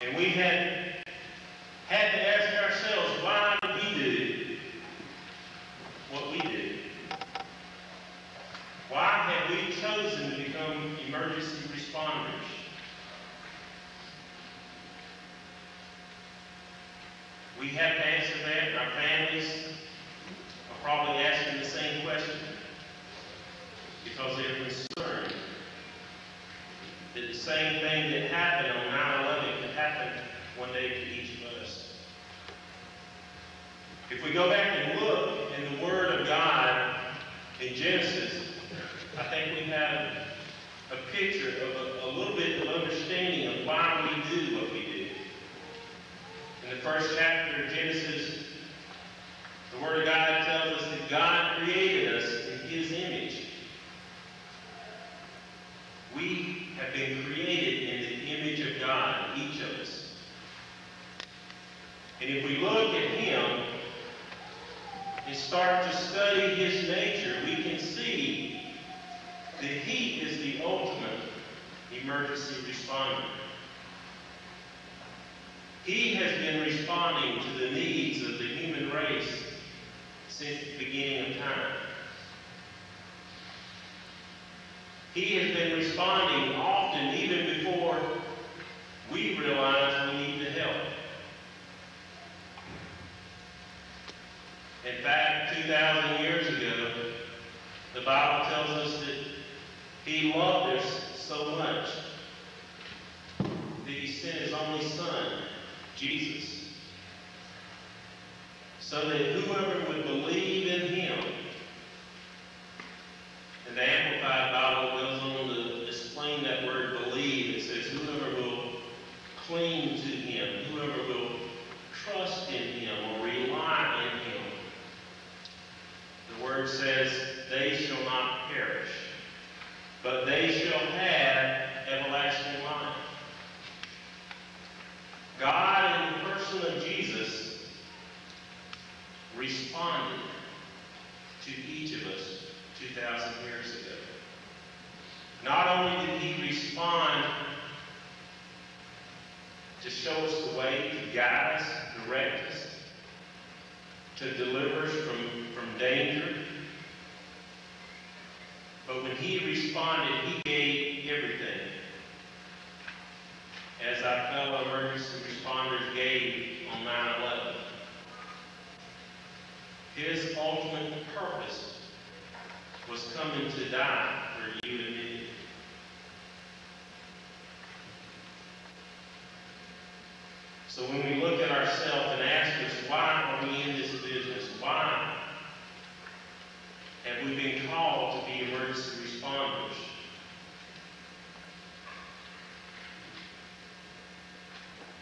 And we had to ask ourselves, why did we do what we did? Why have we chosen to become emergency responders? We have to answer that, and our families are probably asking the same question because they're concerned that the same thing that happened on 9/11 could happen one day to each of us. If we go back and look in the Word of God in Genesis, I think we have a picture of a little bit of understanding of why we do what we do. In the first chapter of Genesis, the Word of God tells us that God created us in His image. We have been created in the image of God, each of us. And if we look at Him and start to study His nature, we can see that He is the ultimate emergency responder. He has been responding to the needs of the human race since the beginning of time. He has been responding often, even before we realize we need the help. In fact, 2,000 years ago, the Bible tells us that He loved us so much that He sent His only Son, Jesus, so that whoever would believe in Him, and the Amplified Bible goes on to explain that word believe. It says whoever will cling to Him, whoever will trust in Him or rely in Him. The word says they shall not perish, but they shall have everlasting life. God, in the person of Jesus, responded to each of us 2,000 years ago. Not only did He respond to show us the way, to guide us, direct us, to deliver us from danger, but when He responded, He gave everything. As our fellow emergency responders gave on 9/11. His ultimate purpose was coming to die for you and me. So when we look at ourselves and ask us, why are we in this business? Why have we been called to be emergency responders?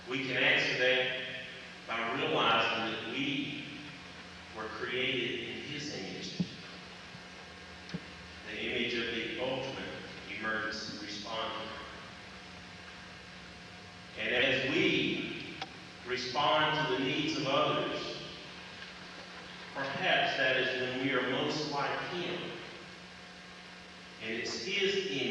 We can answer that by realizing that we were created in His image. The image of the ultimate emergency responder. And as we respond to the needs of others, perhaps that is when we are most like Him. And it's His image